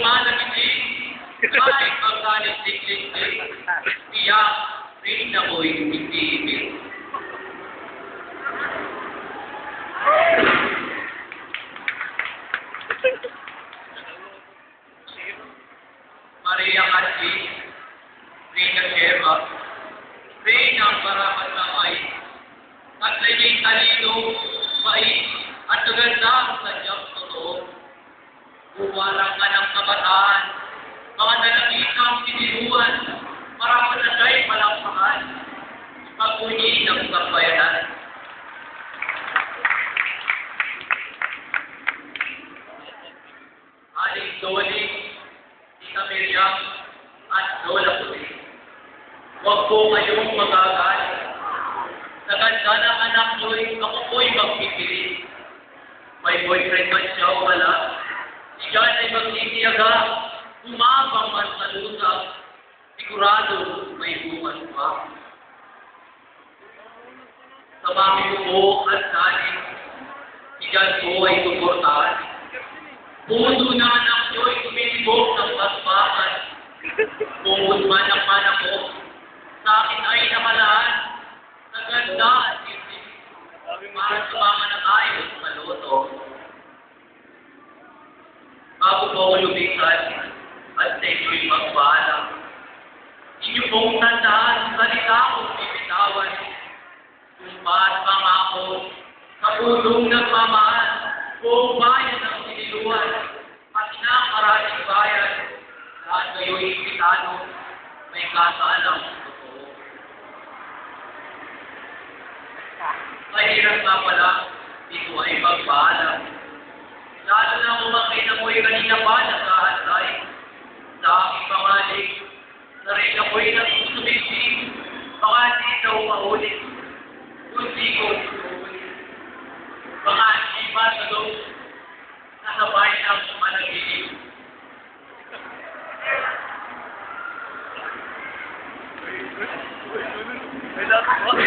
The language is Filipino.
lumalagitin, kahit magkalit-lik-lik-lik, tiyak, rin ako'y hindi-ibig. Maria Kasi, Rina Sheva, Rina ang marapat na may, at liming talino, may, at ganda ang sadyang totoo. Uwarang ka ng kabataan, mga nalakitang siniluan, marapat na siya'y palakpakan, pag-uni ng kabayanan. Aling Doli, Tita Miriam, at Lola Puti. Huwag po kayong magagalit. Sa ganda ng anak ko'y, ako po'y magpipilit. May boyfriend man siya o wala. Siya ay magtitiyaga, umabang man sa lusa. Sigurado may bukas pa. Sa mami ko po at nanin, siyan po ay suportahan. Puso na anak niyo'y tumitibok ng basbakan. Bukod man ang mana ko, sa akin ay nakalaan, sa ganda at isip, para sumama ng ayos maluto. Bago po ako lumisan, at sa inyo'y magpaalam. Inyo pong tandaan, salita kong bibitawan. Tumpaat pangako, sa pulong nagmamahal, buong bayan ng siniluan, at inakarating bayan, lahat kayo'y imbitado, may kasalang totoo. Mahirap nga pala, ito ay pagpaalam. Lalo na umakit na mo'y kanina pa nagkahanday. Sa aking pamalig, na rin ako'y nagsusumisi, baka di daw maulit. Kundi ko, baka di ba sa doon, nasabay ng managilig. Wait,